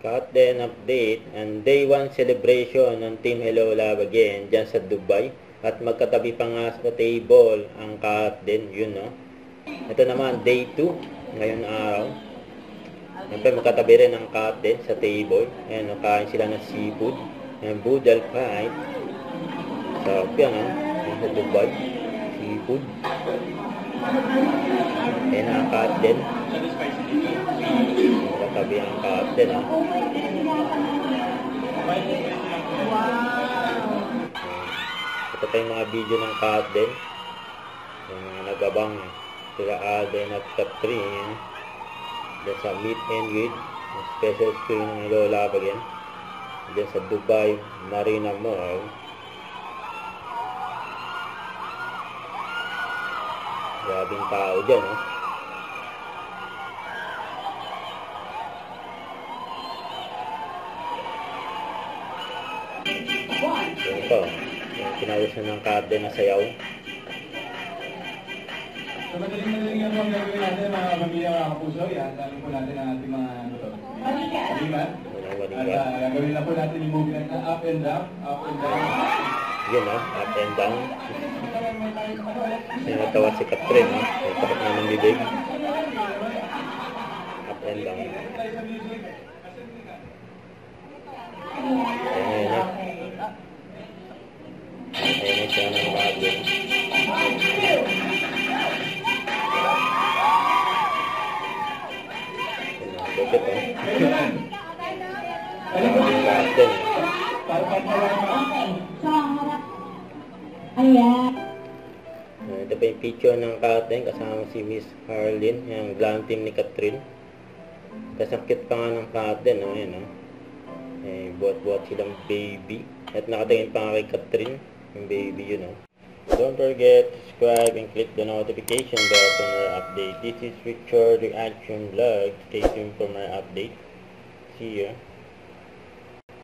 Cut then update and day 1 celebration ng Team Hello Love Again dyan sa Dubai. At magkatabi pa nga sa table ang cut din, yun no. Ito naman day 2 ngayon araw. Siyempre magkatabi rin ang cut din sa table. Ayan, no, kain sila ng seafood. Ayan, boodle pie. Sarap yan ha, sa Dubai. Seafood. Ayan ang cut din. Magkatabi ang cut din ha. Ito pa yung mga video ng cut din. Yung mga nagabang sila Alden at Catherine. Diyan sa meet and greet. Special screen ng Hello Love Again. Diyan sa Dubai Marina Mall. Grabing tao dyan, oh. Yan po. Kinawisan ng karte na sayaw. So, madaling yan ang gagawin natin, mga pamilya, mga kapuso. Yan, dami po natin ang ating mga walikan. At gagawin na po natin yung movement na up and down, up and down. Yun, no? Up and down. Sinatawa si Catherine, no? May takot na ng bibig. Up and down. Ayan na. Ayan na siya ng bago. Bakit, oh? Garden. Ayan. Ito pa yung picture ng Catherine kasama si Miss Harleen, yung glam team ni Catherine. Kasakit pa nga ng Catherine, no? Ayan, no? Eh, buhat-buhat silang baby. At nakatingin pa nga kay Catherine, yung baby yun, no? Don't forget to subscribe and click the notification bell for more update. This is Richard Reaction Vlog. Stay tuned for more update. See ya.